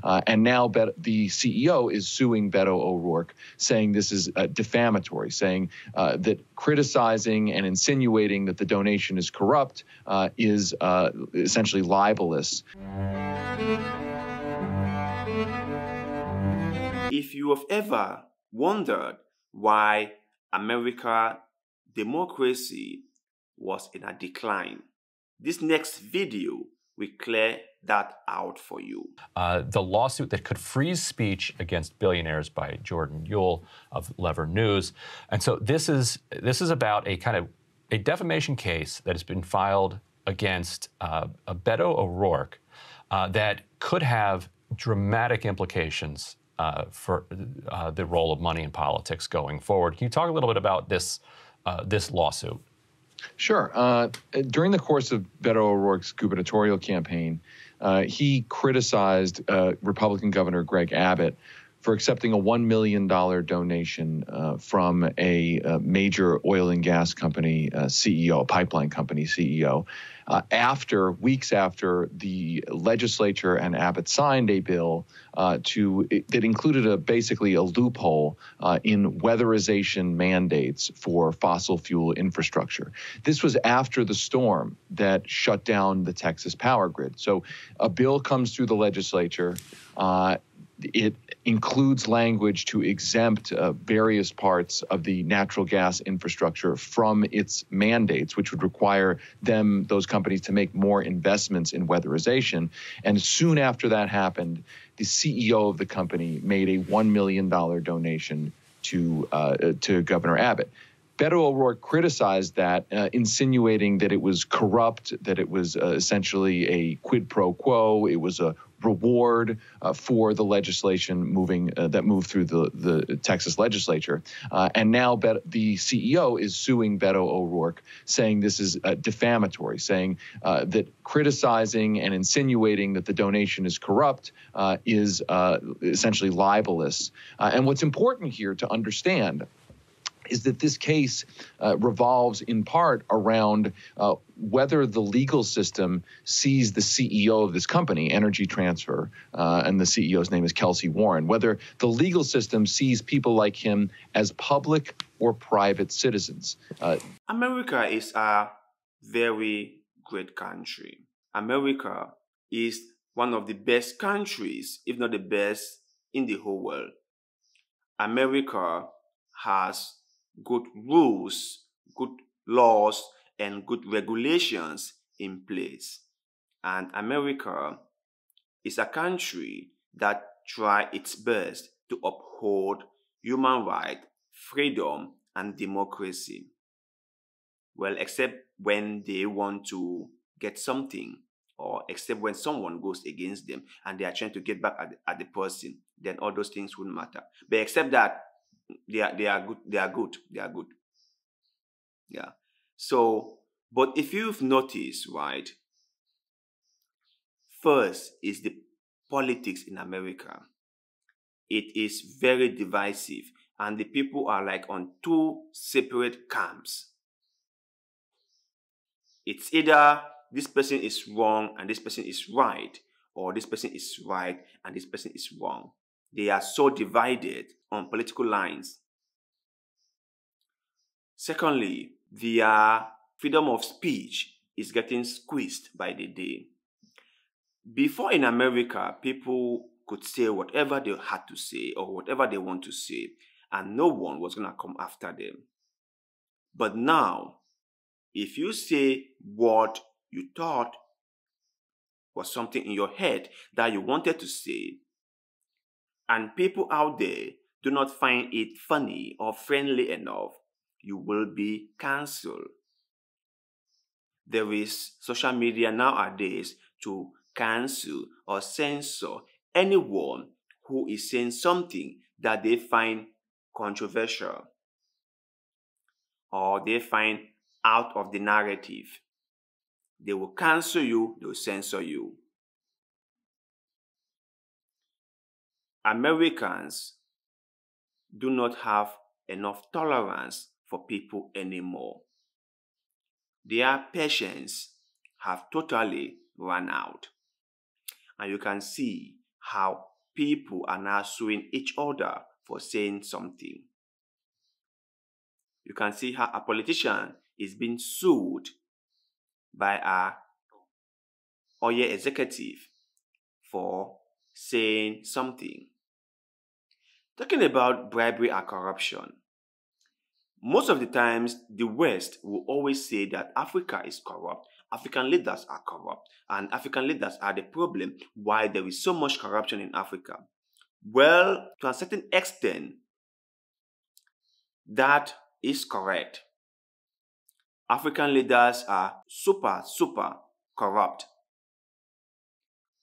And now the CEO is suing Beto O'Rourke, saying this is defamatory, saying that criticizing and insinuating that the donation is corrupt is essentially libelous. If you have ever wondered why American democracy was in a decline, this next video will clear that out for you. The lawsuit that could freeze speech against billionaires by Jordan Uhl of Lever News. And so this is about a kind of a defamation case that has been filed against Beto O'Rourke that could have dramatic implications for the role of money in politics going forward. Can you talk a little bit about this lawsuit? Sure. During the course of Beto O'Rourke's gubernatorial campaign, he criticized Republican Governor Greg Abbott for accepting a $1 million donation from a major oil and gas company CEO, a pipeline company CEO, weeks after the legislature and Abbott signed a bill that included basically a loophole in weatherization mandates for fossil fuel infrastructure. This was after the storm that shut down the Texas power grid. So a bill comes through the legislature. It includes language to exempt various parts of the natural gas infrastructure from its mandates, which would require those companies to make more investments in weatherization. And soon after that happened, the CEO of the company made a $1 million donation to Governor Abbott. Beto O'Rourke criticized that, insinuating that it was corrupt, that it was essentially a quid pro quo. It was a reward for the legislation that moved through the Texas legislature. And now the CEO is suing Beto O'Rourke, saying this is defamatory, saying that criticizing and insinuating that the donation is corrupt is essentially libelous. And what's important here to understand is that this case revolves in part around whether the legal system sees the CEO of this company, Energy Transfer, and the CEO's name is Kelcy Warren, whether the legal system sees people like him as public or private citizens. America is a very great country. America is one of the best countries, if not the best, in the whole world. America has good rules, good laws, and good regulations in place. And America is a country that tries its best to uphold human rights, freedom, and democracy. Well, except when they want to get something, or except when someone goes against them and they are trying to get back at the person, then all those things wouldn't matter. But except that, they are good. Yeah. So, but if you've noticed, right, first is the politics in America. It is very divisive, and the people are like on two separate camps. It's either this person is wrong and this person is right, or this person is right and this person is wrong. They are so divided on political lines. Secondly, their freedom of speech is getting squeezed by the day. Before in America, people could say whatever they had to say or whatever they want to say, and no one was going to come after them. But now, if you say what you thought was something in your head that you wanted to say, and people out there do not find it funny or friendly enough, you will be cancelled. There is social media nowadays to cancel or censor anyone who is saying something that they find controversial or they find out of the narrative. They will cancel you, they will censor you. Americans do not have enough tolerance for people anymore. Their patience have totally run out. And you can see how people are now suing each other for saying something. You can see how a politician is being sued by a oil executive for saying something. Talking about bribery and corruption, most of the times the West will always say that Africa is corrupt, African leaders are corrupt, and African leaders are the problem why there is so much corruption in Africa. Well, to a certain extent, that is correct. African leaders are super corrupt.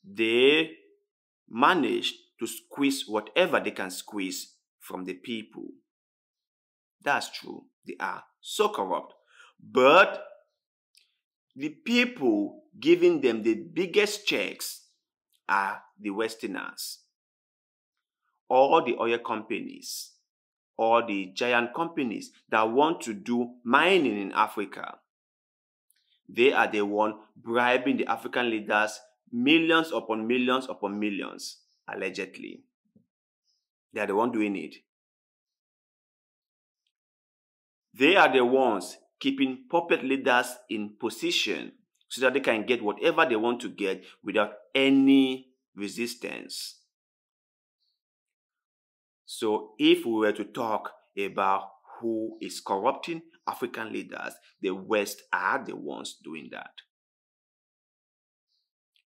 They manage to squeeze whatever they can squeeze from the people. That's true. They are so corrupt. But the people giving them the biggest checks are the Westerners, or the oil companies, or the giant companies that want to do mining in Africa. They are the one bribing the African leaders millions upon millions upon millions, allegedly. They are the one doing it. They are the ones keeping puppet leaders in position so that they can get whatever they want to get without any resistance. So if we were to talk about who is corrupting African leaders, the West are the ones doing that.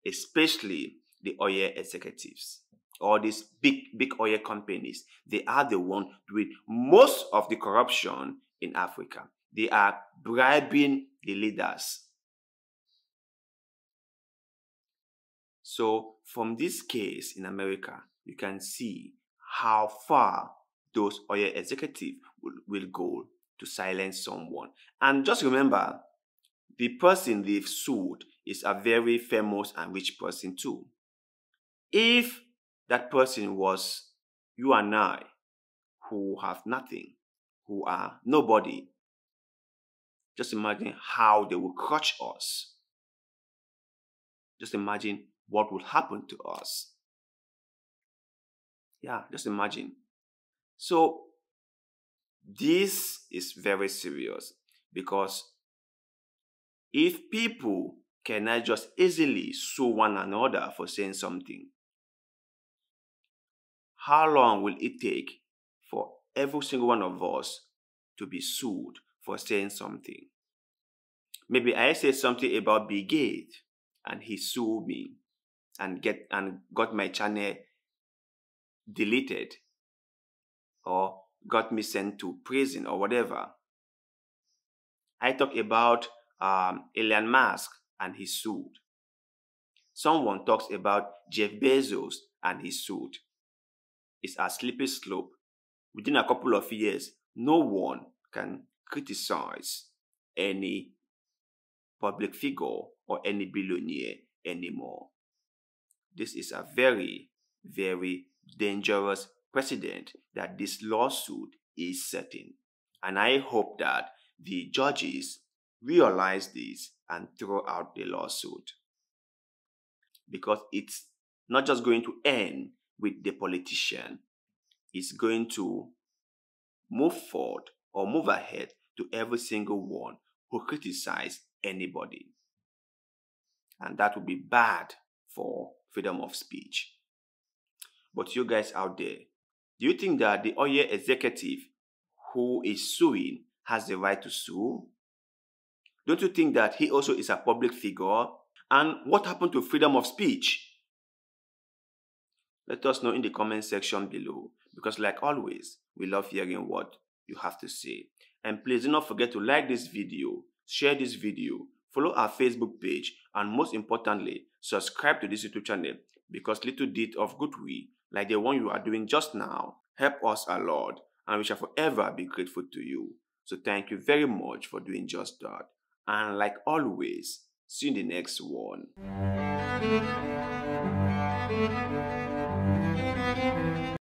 Especially the oil executives, all these big oil companies. They are the ones doing most of the corruption in Africa. They are bribing the leaders. So from this case in America, you can see how far those oil executives will go to silence someone. And just remember, the person they've sued is a very famous and rich person too. If that person was you and I, who have nothing, who are nobody, just imagine how they will crush us. Just imagine what will happen to us. Yeah, just imagine. So this is very serious, because if people cannot just easily sue one another for saying something, how long will it take for every single one of us to be sued for saying something? Maybe I say something about Bill Gates and he sued me and got my channel deleted, or got me sent to prison or whatever. I talk about Elon Musk and he sued. Someone talks about Jeff Bezos and he sued. It's a slippery slope. Within a couple of years, no one can criticize any public figure or any billionaire anymore. This is a very dangerous precedent that this lawsuit is setting. And I hope that the judges realize this and throw out the lawsuit. Because it's not just going to end with the politician. It's going to move forward or move ahead to every single one who criticizes anybody. And that would be bad for freedom of speech. But you guys out there, do you think that the oil executive who is suing has the right to sue? Don't you think that he also is a public figure? And what happened to freedom of speech? Let us know in the comment section below, because like always, we love hearing what you have to say. And please do not forget to like this video, share this video, follow our Facebook page, and most importantly, subscribe to this YouTube channel, because little deed of goodwill, like the one you are doing just now, help us a lot, and we shall forever be grateful to you. So thank you very much for doing just that. And like always, see you in the next one.